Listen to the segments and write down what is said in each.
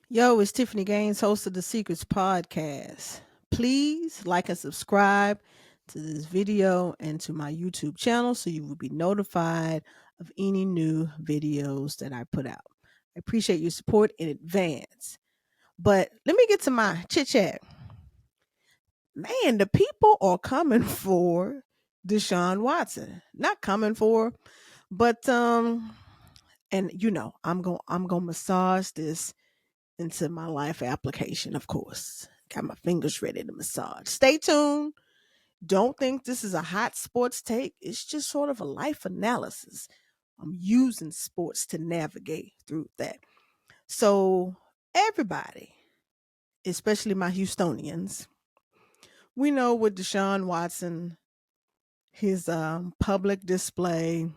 Yo, it's Tiffany Gaines, host of the Secrets Podcast. Please like and subscribe to this video and to my YouTube channel so you will be notified of any new videos that I put out. I appreciate your support in advance. But let me get to my chit chat. Man, the people are coming for Deshaun Watson. Not coming for, but and I'm gonna massage this into my life application, of course. Got my fingers ready to massage. Stay tuned. Don't think this is a hot sports take. It's just sort of a life analysis. I'm using sports to navigate through that. So, everybody, especially my Houstonians, we know with Deshaun Watson, his public display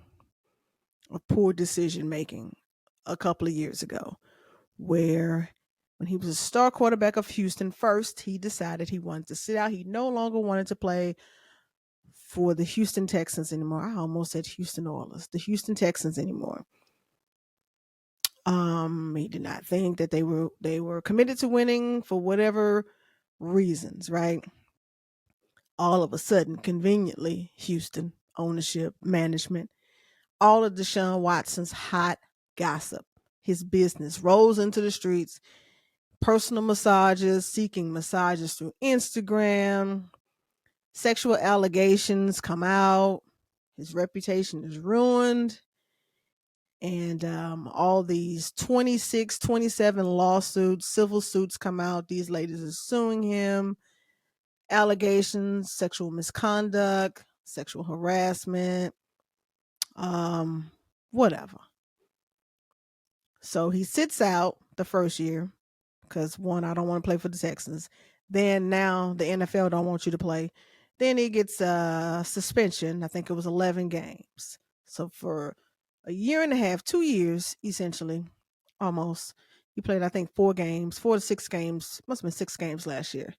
of poor decision making a couple of years ago, where when he was a star quarterback of Houston, first he decided he wanted to sit out. He no longer wanted to play for the Houston Texans anymore. I almost said Houston Oilers, the Houston Texans anymore. He did not think that they were committed to winning for whatever reasons, right? All of a sudden, conveniently, Houston ownership, management, all of Deshaun Watson's hot gossip, his business rolls into the streets. Personal massages, seeking massages through Instagram, sexual allegations come out, his reputation is ruined, and all these 26, 27 lawsuits, civil suits come out. These ladies are suing him, allegations, sexual misconduct, sexual harassment, um, whatever. So he sits out the first year because one, I don't want to play for the Texans. Then now the NFL don't want you to play. Then he gets a suspension. I think it was 11 games. So for a year and a half, 2 years essentially, almost, he played I think 4 games, 4 to 6 games. Must have been 6 games last year.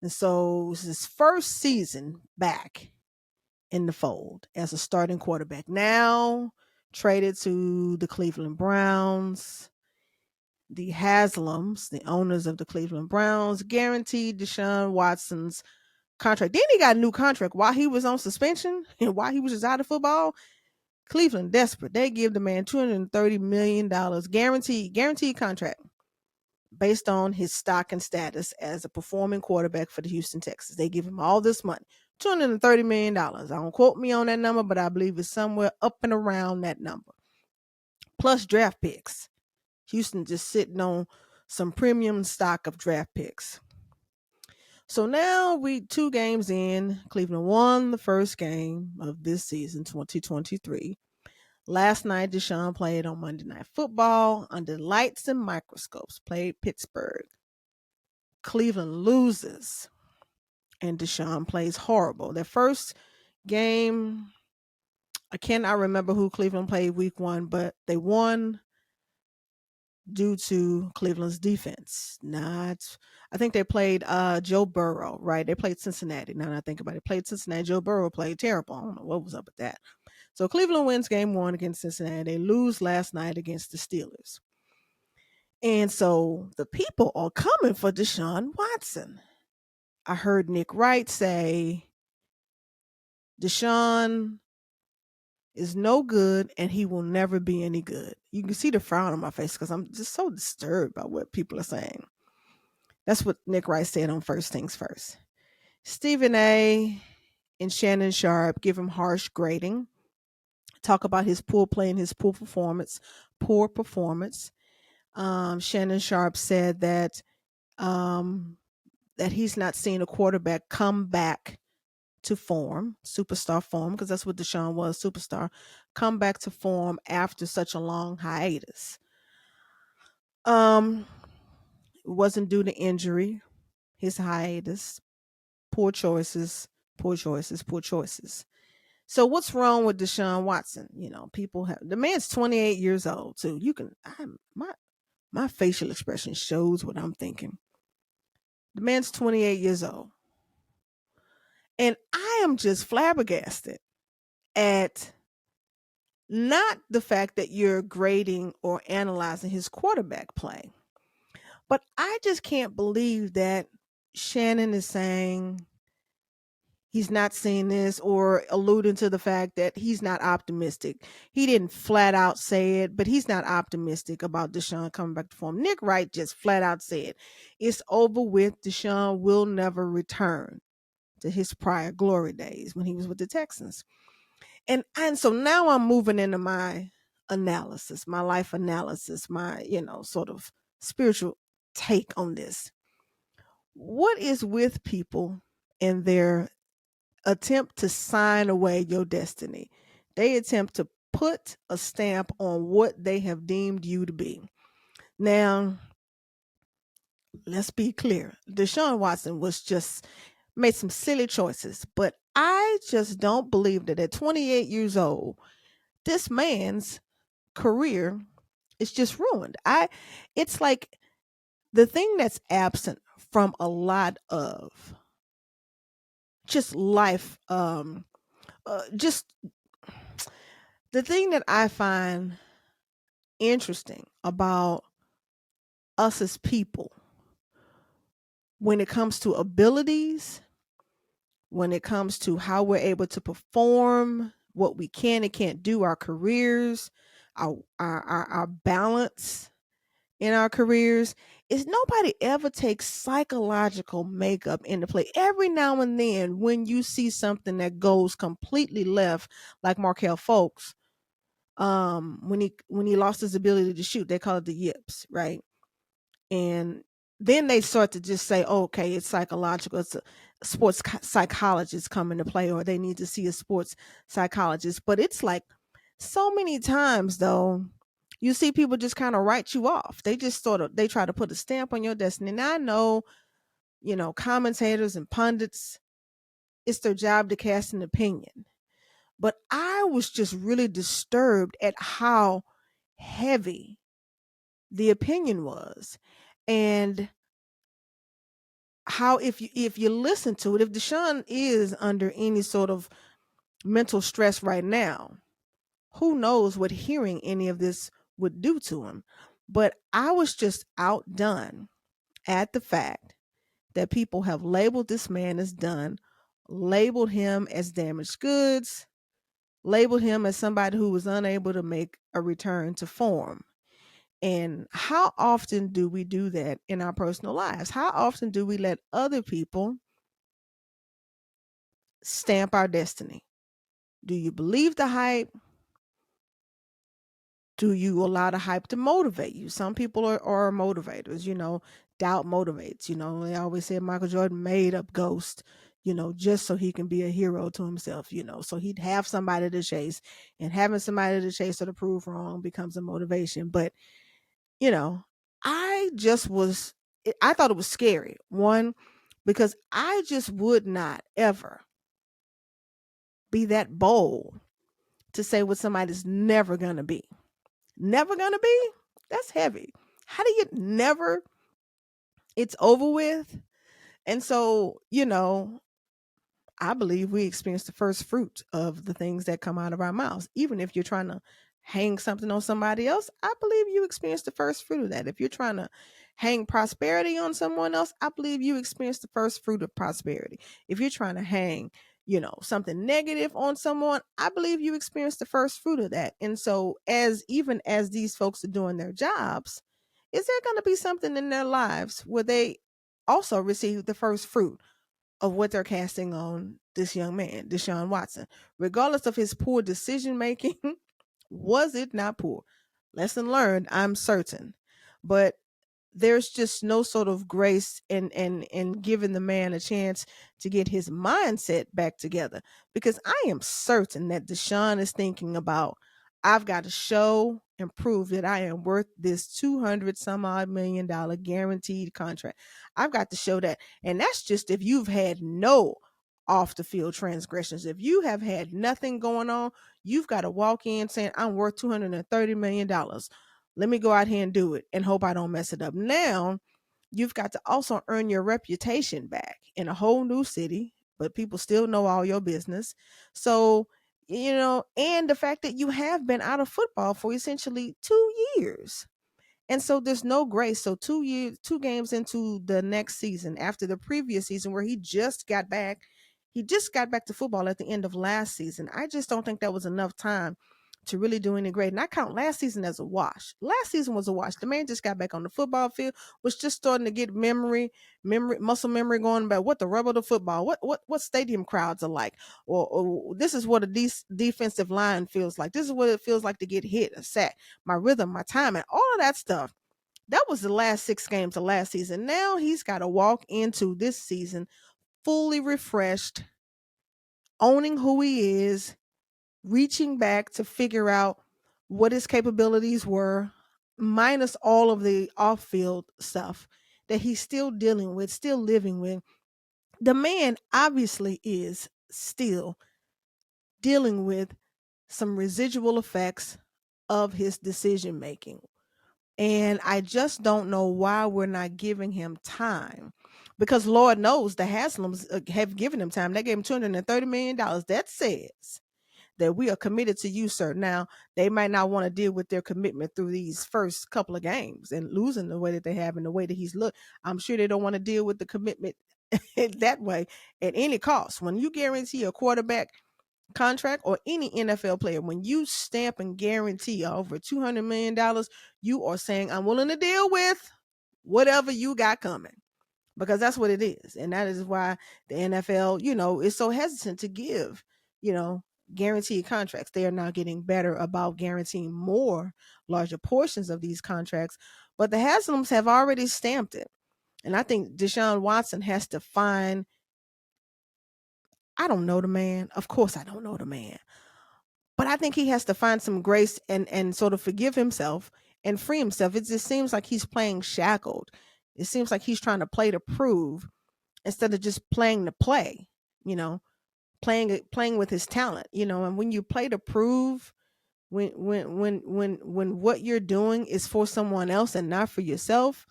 And so it was his first season back in the fold as a starting quarterback. Now traded to the Cleveland Browns. The Haslams, the owners of the Cleveland Browns, guaranteed Deshaun Watson's contract. Then he got a new contract while he was on suspension and while he was just out of football. Cleveland desperate. They give the man $230 million guaranteed contract based on his stock and status as a performing quarterback for the Houston Texans. They give him all this money. $230 million. Don't quote me on that number, but I believe it's somewhere up and around that number. Plus draft picks. Houston just sitting on some premium stock of draft picks. So now we 2 games in. Cleveland won the first game of this season, 2023. Last night, Deshaun played on Monday Night Football under lights and microscopes. Played Pittsburgh. Cleveland loses, and Deshaun plays horrible. Their first game, I cannot remember who Cleveland played week 1, but they won due to Cleveland's defense. Not, I think they played Joe Burrow, right? They played Cincinnati. Now that I think about it, played Cincinnati. Joe Burrow played terrible. I don't know what was up with that. So Cleveland wins game 1 against Cincinnati. They lose last night against the Steelers. And so the people are coming for Deshaun Watson. I heard Nick Wright say Deshaun is no good and he will never be any good. You can see the frown on my face because I'm just so disturbed by what people are saying. That's what Nick Wright said on First Things First. Stephen A. and Shannon Sharp give him harsh grading, talk about his poor play and his poor performance. Shannon Sharp said that that he's not seen a quarterback come back to form, superstar form, because that's what Deshaun was, superstar, come back to form after such a long hiatus. It wasn't due to injury, his hiatus, poor choices, poor choices, poor choices. So what's wrong with Deshaun Watson? You know, people have, the man's 28 years old too. You can, my facial expression shows what I'm thinking. The man's 28 years old. And I am just flabbergasted at not the fact that you're grading or analyzing his quarterback play, But I just can't believe that Shannon is saying he's not seeing this or alluding to the fact that he's not optimistic. He didn't flat out say it, but he's not optimistic about Deshaun coming back to form. Nick Wright just flat out said, it's over with. Deshaun will never return to his prior glory days when he was with the Texans. And so now I'm moving into my analysis, my life analysis, my, sort of spiritual take on this. What is with people and their attempt to sign away your destiny? They attempt to put a stamp on what they have deemed you to be. Now, let's be clear. Deshaun Watson was just made some silly choices, but I just don't believe that at 28 years old, this man's career is just ruined. It's like the thing that's absent from a lot of just life, just the thing that I find interesting about us as people when it comes to abilities, when it comes to how we're able to perform, what we can and can't do, our careers, our balance in our careers, is nobody ever takes psychological makeup into play. Every now and then, when you see something that goes completely left, like Markel Fultz, when he lost his ability to shoot, they call it the yips, right? And then they start to just say, oh, okay, it's psychological. It's a sports psychologist come into play, or they need to see a sports psychologist. But it's like so many times, though, you see people just kind of write you off. They just they try to put a stamp on your destiny. Now I know, commentators and pundits, it's their job to cast an opinion. But I was just really disturbed at how heavy the opinion was. And how, if you listen to it, if Deshaun is under any sort of mental stress right now, who knows what hearing any of this would do to him. But I was just outdone at the fact that people have labeled this man as done, labeled him as damaged goods, labeled him as somebody who was unable to make a return to form. And how often do we do that in our personal lives? How often do we let other people stamp our destiny? Do you believe the hype? Do you allow the hype to motivate you? Some people are motivators, doubt motivates. They always say Michael Jordan made up Ghost, just so he can be a hero to himself, so he'd have somebody to chase, and having somebody to chase or to prove wrong becomes a motivation. But, you know, I just was, I thought it was scary. One, because I just would not ever be that bold to say what somebody's never going to be. Never going to be? That's heavy. How do you never? It's over with. And so, I believe we experience the first fruit of the things that come out of our mouths. Even if you're trying to hang something on somebody else, I believe you experience the first fruit of that. If you're trying to hang prosperity on someone else, I believe you experience the first fruit of prosperity. If you're trying to hang, something negative on someone, I believe you experience the first fruit of that. And so, even as these folks are doing their jobs, is there going to be something in their lives where they also receive the first fruit of what they're casting on this young man, Deshaun Watson, regardless of his poor decision making? Was it not poor? Lesson learned, I'm certain. But there's just no sort of grace in giving the man a chance to get his mindset back together, because I am certain that Deshaun is thinking about, I've got to show and prove that I am worth this 200 some odd $1 million guaranteed contract. I've got to show that. And that's just if you've had no off the field transgressions. If you have had nothing going on, you've got to walk in saying, I'm worth $230 million. Let me go out here and do it and hope I don't mess it up. Now, you've got to also earn your reputation back in a whole new city, but people still know all your business. So, and the fact that you have been out of football for essentially 2 years. And so there's no grace. So 2 years, 2 games into the next season, after the previous season where he just got back to football at the end of last season. I just don't think that was enough time to really do any great. And I count last season as a wash. Last season was a wash. The man just got back on the football field, was just starting to get muscle memory going about what the rub of the football, what stadium crowds are like, or this is what a defensive line feels like. This is what it feels like to get hit, a sack, my rhythm, my timing, all of that stuff. That was the last 6 games of last season. Now he's got to walk into this season fully refreshed, owning who he is, reaching back to figure out what his capabilities were, minus all of the off field stuff that he's still dealing with, still living with. The man obviously is still dealing with some residual effects of his decision making. And I just don't know why we're not giving him time. Because Lord knows the Haslams have given him time. They gave him $230 million. That says that we are committed to you, sir. Now, they might not want to deal with their commitment through these first couple of games and losing the way that they have and the way that he's looked. I'm sure they don't want to deal with the commitment that way at any cost. When you guarantee a quarterback contract or any NFL player, when you stamp and guarantee over $200 million, you are saying, I'm willing to deal with whatever you got coming, because that's what it is. And that is why the NFL, is so hesitant to give, you know, guaranteed contracts. They are now getting better about guaranteeing more larger portions of these contracts, but the Haslams have already stamped it. And I think Deshaun Watson has to find, I don't know the man. Of course I don't know the man. But I think he has to find some grace and sort of forgive himself and free himself. It just seems like he's playing shackled. It seems like he's trying to play to prove instead of just playing to play, you know, playing with his talent, and when you play to prove, when what you're doing is for someone else and not for yourself,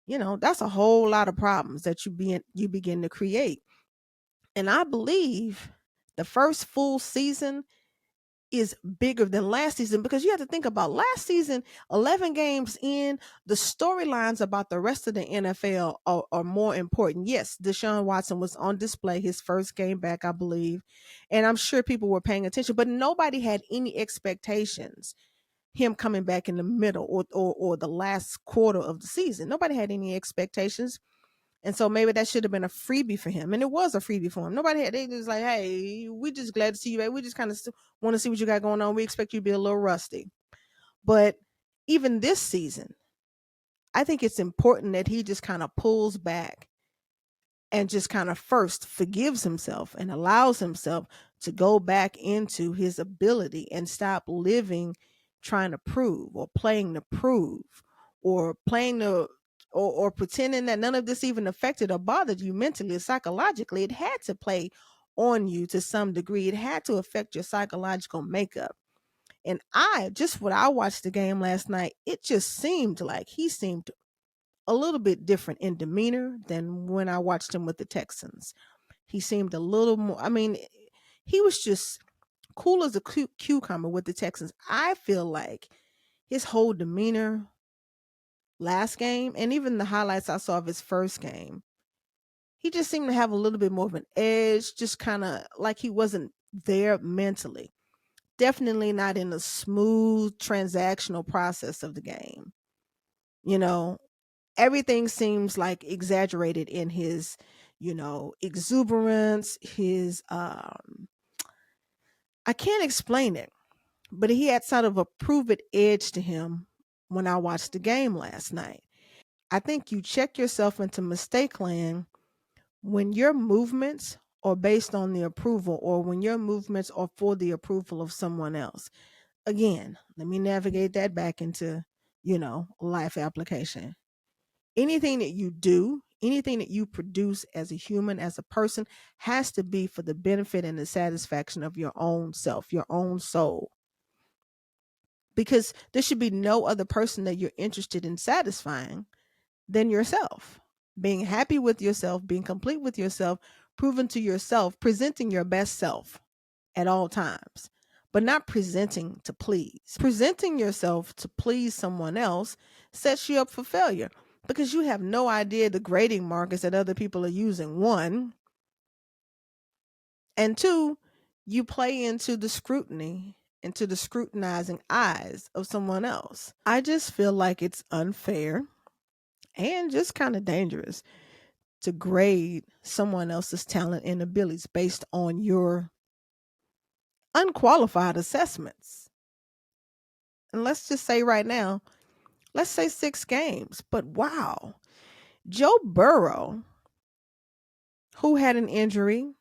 that's a whole lot of problems that you begin to create. And I believe the first full season is bigger than last season, because you have to think about last season, 11 games in, the storylines about the rest of the NFL are more important. Yes, Deshaun Watson was on display his first game back, I believe, and I'm sure people were paying attention, but nobody had any expectations him coming back in the middle or the last quarter of the season. Nobody had any expectations. And so maybe that should have been a freebie for him. And it was a freebie for him. They just like, hey, we just glad to see you, babe. We just kind of want to see what you got going on. We expect you to be a little rusty. But even this season, I think it's important that he just kind of pulls back and just kind of first forgives himself and allows himself to go back into his ability and stop living trying to prove or playing to prove or playing to or pretending that none of this even affected or bothered you mentally or psychologically. It had to play on you to some degree. It had to affect your psychological makeup. And when I watched the game last night, it just seemed like he seemed a little bit different in demeanor than when I watched him with the Texans. He seemed a little more, he was just cool as a cucumber with the Texans. I feel like his whole demeanor last game, and even the highlights I saw of his first game, he just seemed to have a little bit more of an edge, just kind of like he wasn't there mentally. Definitely not in the smooth transactional process of the game. Everything seems like exaggerated in his, exuberance, his I can't explain it, but he had sort of a prove it edge to him when I watched the game last night. I think you check yourself into mistake land when your movements are based on the approval, or when your movements are for the approval of someone else. Again, let me navigate that back into, life application. Anything that you do, anything that you produce as a human, as a person, has to be for the benefit and the satisfaction of your own self, your own soul. Because there should be no other person that you're interested in satisfying than yourself. Being happy with yourself, being complete with yourself, proven to yourself, presenting your best self at all times. but not presenting to please. Presenting yourself to please someone else sets you up for failure because you have no idea the grading markers that other people are using, one. And two, you play into the scrutiny, into the scrutinizing eyes of someone else. I just feel like it's unfair and just kind of dangerous to grade someone else's talent and abilities based on your unqualified assessments. And let's just say right now, let's say 6 games, but wow, Joe Burrow, who had an injury,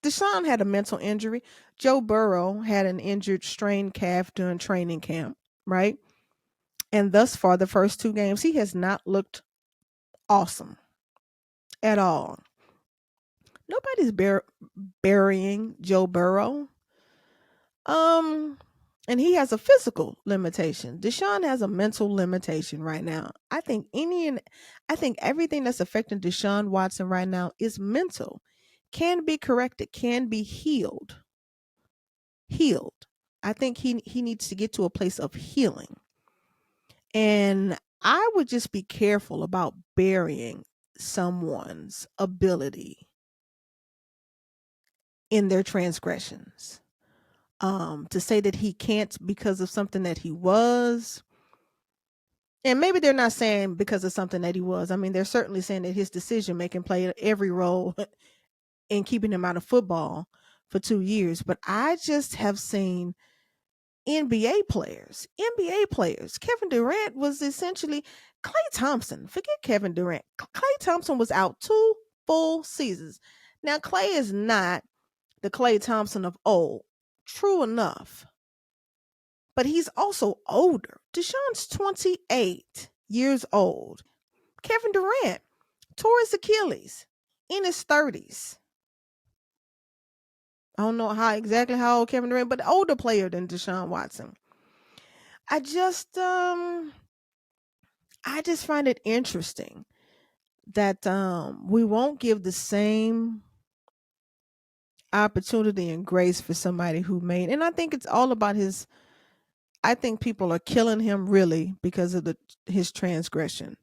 Deshaun had a mental injury. Joe Burrow had an injured strained calf during training camp, right? And thus far, the first 2 games, he has not looked awesome at all. Nobody's burying Joe Burrow. And he has a physical limitation. Deshaun has a mental limitation right now. I think everything that's affecting Deshaun Watson right now is mental. Can be corrected, can be healed. Healed. I think he needs to get to a place of healing. And I would just be careful about burying someone's ability in their transgressions. To say that he can't because of something that he was, and maybe they're not saying because of something that he was. I mean, they're certainly saying that his decision making played every role in keeping him out of football for 2 years. But I just have seen NBA players. Kevin Durant was essentially Klay Thompson. Forget Kevin Durant. Klay Thompson was out 2 full seasons. Now, Klay is not the Klay Thompson of old. True enough. But he's also older. Deshaun's 28 years old. Kevin Durant tore his Achilles in his 30s. I don't know exactly how old Kevin Durant, but an older player than Deshaun Watson. I just find it interesting that we won't give the same opportunity and grace for somebody who made, and I think it's all about his. I think people are killing him really because of his transgression.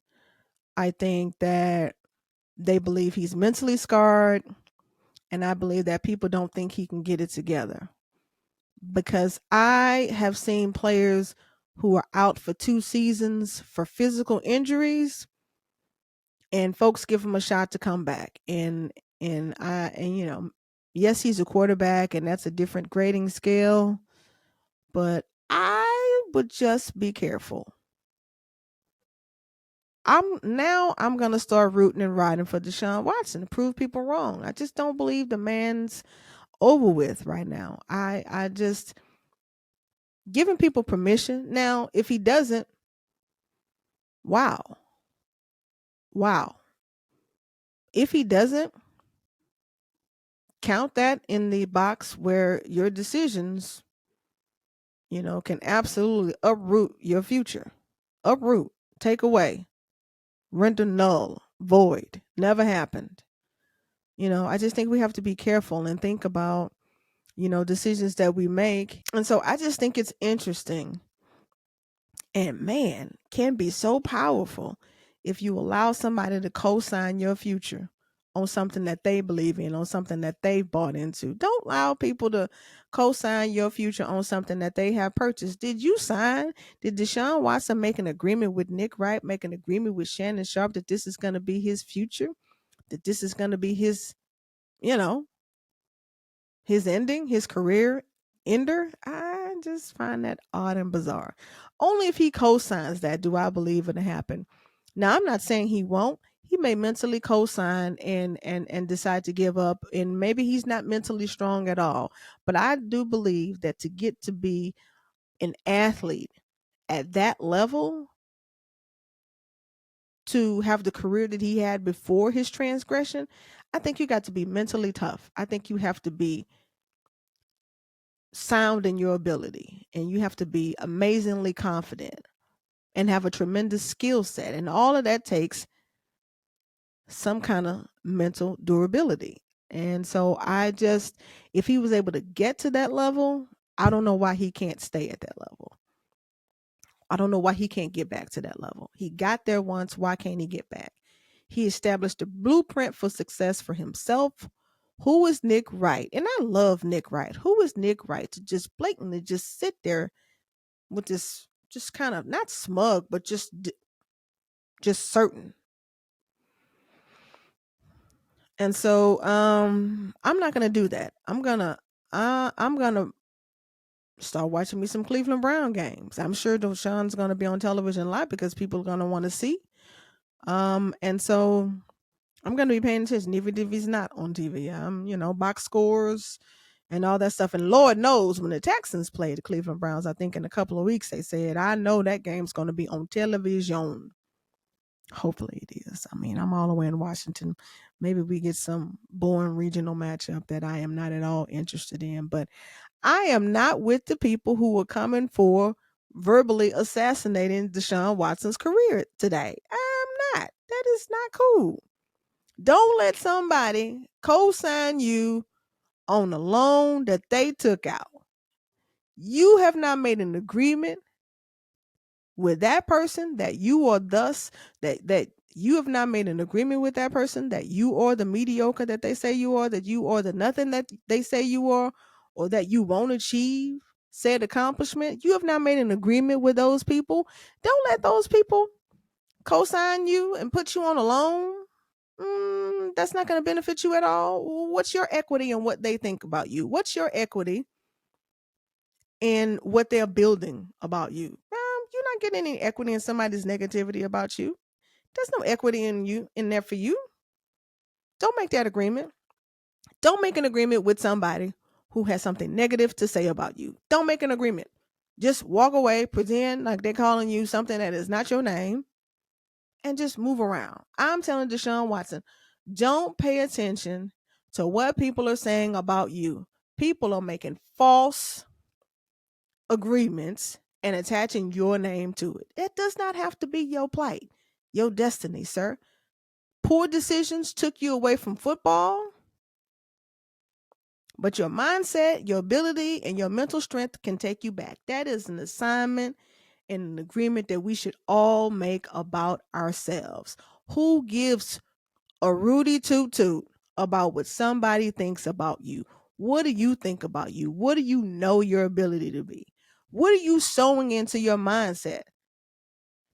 I think that they believe he's mentally scarred, and I believe that people don't think he can get it together. Because I have seen players who are out for 2 seasons for physical injuries, and folks give him a shot to come back. And yes, he's a quarterback, and that's a different grading scale, but I would just be careful. I'm gonna start rooting and riding for Deshaun Watson to prove people wrong. I just don't believe the man's over with right now. I just giving people permission. Now, if he doesn't, wow. Wow. If he doesn't, count that in the box where your decisions, can absolutely uproot your future. Uproot, take away, render null, void, never happened. I just think we have to be careful and think about, decisions that we make. And so I just think it's interesting and man, can be so powerful if you allow somebody to co-sign your future on something that they believe in, on something that they bought into. Don't allow people to co-sign your future on something that they have purchased. Did you sign? Did Deshaun Watson make an agreement with Nick Wright, make an agreement with Shannon Sharp that this is going to be his future? That this is going to be his, his ending, his career ender? I just find that odd and bizarre. Only if he co-signs that do I believe it'll happen. Now, I'm not saying he won't. He may mentally co-sign and decide to give up, and maybe he's not mentally strong at all. But I do believe that to get to be an athlete at that level, to have the career that he had before his transgression, I think you got to be mentally tough. I think you have to be sound in your ability, and you have to be amazingly confident and have a tremendous skill set, and all of that takes some kind of mental durability. And so if he was able to get to that level, I don't know why he can't stay at that level. I don't know why he can't get back to that level. He got there once. Why can't he get back? He established a blueprint for success for himself. Who is Nick Wright? And I love Nick Wright. Who is Nick Wright to just blatantly just sit there with this, just kind of not smug, but just certain. And so I'm not gonna do that. I'm gonna start watching me some Cleveland Brown games. I'm sure Deshaun's gonna be on television a lot because people are gonna want to see. And so I'm gonna be paying attention, even if he's not on TV. Box scores and all that stuff. And Lord knows when the Texans play the Cleveland Browns, I think in a couple of weeks they said, I know that game's gonna be on television. Hopefully it is. I mean, I'm all the way in Washington. Maybe we get some boring regional matchup that I am not at all interested in. But I am not with the people who are coming for verbally assassinating Deshaun Watson's career today. I'm not. That is not cool. Don't let somebody co-sign you on a loan that they took out. You have not made an agreement with that person that you are thus that you have not made an agreement with that person that you are the mediocre that they say you are, that you are the nothing that they say you are, or that you won't achieve said accomplishment. You have not made an agreement with those people. Don't let those people co-sign you and put you on a loan. That's not going to benefit you at all. What's your equity in what they think about you? What's your equity in what they're building about you? You're not getting any equity in somebody's negativity about you. There's no equity in there for you. Don't make that agreement. Don't make an agreement with somebody who has something negative to say about you. Don't make an agreement. Just walk away, pretend like they're calling you something that is not your name, and just move around. I'm telling Deshaun Watson, don't pay attention to what people are saying about you. People are making false agreements and attaching your name to it. It does not have to be your plight, your destiny, sir. Poor decisions took you away from football, but your mindset, your ability, and your mental strength can take you back. That is an assignment and an agreement that we should all make about ourselves. Who gives a Rudy toot toot about what somebody thinks about you? What do you think about you? What do you know your ability to be? What are you sowing into your mindset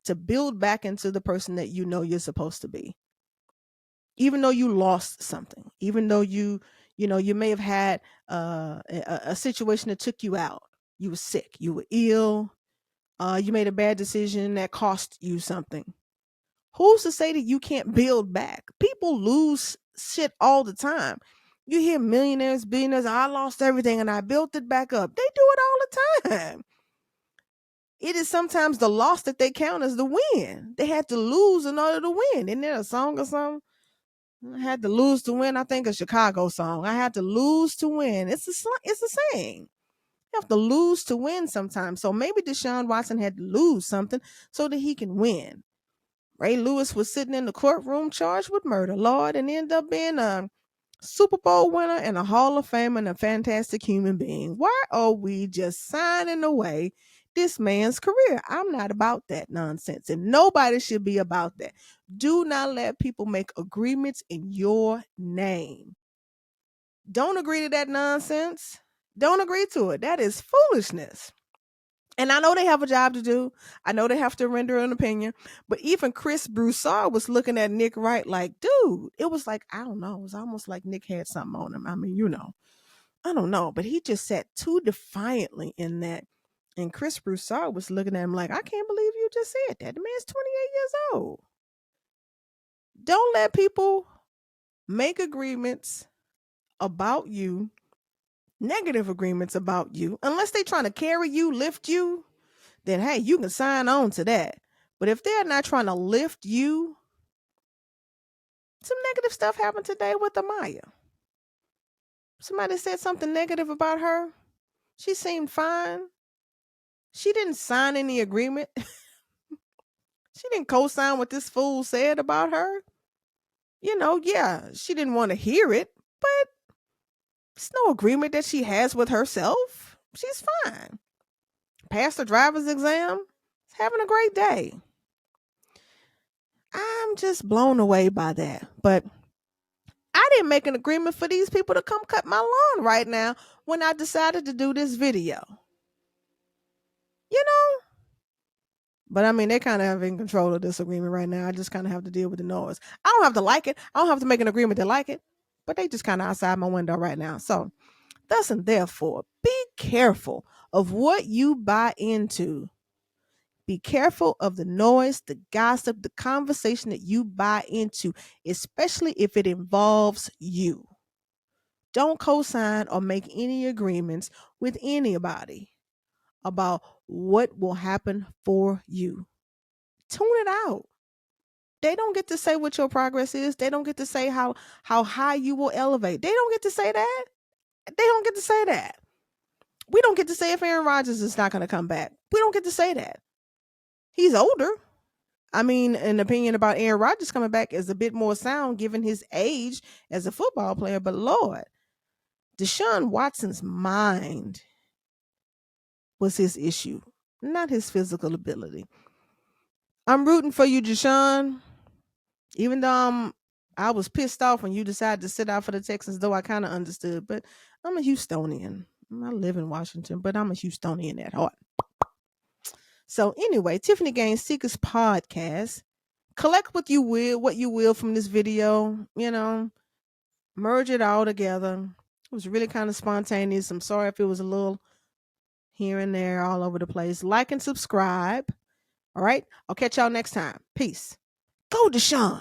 to build back into the person that you know you're supposed to be? Even though you lost something, even though you may have had a situation that took you out. You were sick, you were ill, you made a bad decision that cost you something. Who's to say that you can't build back? People lose shit all the time. You hear millionaires, billionaires, I lost everything and I built it back up. They do it all the time. It is sometimes the loss that they count as the win. They had to lose in order to win. Isn't there a song or something? I had to lose to win. I think a Chicago song. I had to lose to win. It's a saying. You have to lose to win sometimes. So maybe Deshaun Watson had to lose something so that he can win. Ray Lewis was sitting in the courtroom charged with murder, Lord, and ended up being a Super Bowl winner and a Hall of Fame and a fantastic human being. Why are we just signing away this man's career? I'm not about that nonsense, and nobody should be about that. Do not let people make agreements in your name. Don't agree to that nonsense. Don't agree to it. That is foolishness. And I know they have a job to do. I know they have to render an opinion. But even Chris Broussard was looking at Nick Wright like, dude, it was like, I don't know. It was almost like Nick had something on him. I mean, I don't know. But he just sat too defiantly in that. And Chris Broussard was looking at him like, I can't believe you just said that. The man's 28 years old. Don't let people make agreements about you, negative agreements about you, unless they're trying to carry you, lift you. Then hey, you can sign on to that. But if they're not trying to lift you, some negative stuff happened today with Amaya. Somebody said something negative about her. She seemed fine. She didn't sign any agreement. She didn't co-sign what this fool said about her. Yeah, she didn't want to hear it, but it's no agreement that she has with herself. She's fine. Passed the driver's exam. Having a great day. I'm just blown away by that. But I didn't make an agreement for these people to come cut my lawn right now when I decided to do this video. You know? But I mean, they kind of have in control of this agreement right now. I just kind of have to deal with the noise. I don't have to like it. I don't have to make an agreement to like it. But they just kind of outside my window right now. So, thus and therefore, be careful of what you buy into. Be careful of the noise, the gossip, the conversation that you buy into, especially if it involves you. Don't co-sign or make any agreements with anybody about what will happen for you. Tune it out. They don't get to say what your progress is. They don't get to say how high you will elevate. They don't get to say that. They don't get to say that. We don't get to say if Aaron Rodgers is not going to come back. We don't get to say that. He's older. I mean, an opinion about Aaron Rodgers coming back is a bit more sound given his age as a football player. But Lord, Deshaun Watson's mind was his issue, not his physical ability. I'm rooting for you, Deshaun. Even though I was pissed off when you decided to sit out for the Texans, though I kind of understood. But I'm a Houstonian. I live in Washington, but I'm a Houstonian at heart. So anyway, Tiffany Gaines Seekers podcast. Collect what you will from this video, merge it all together. It was really kind of spontaneous. I'm sorry if it was a little here and there all over the place. Like and subscribe. All right. I'll catch y'all next time. Peace. Go Deshaun.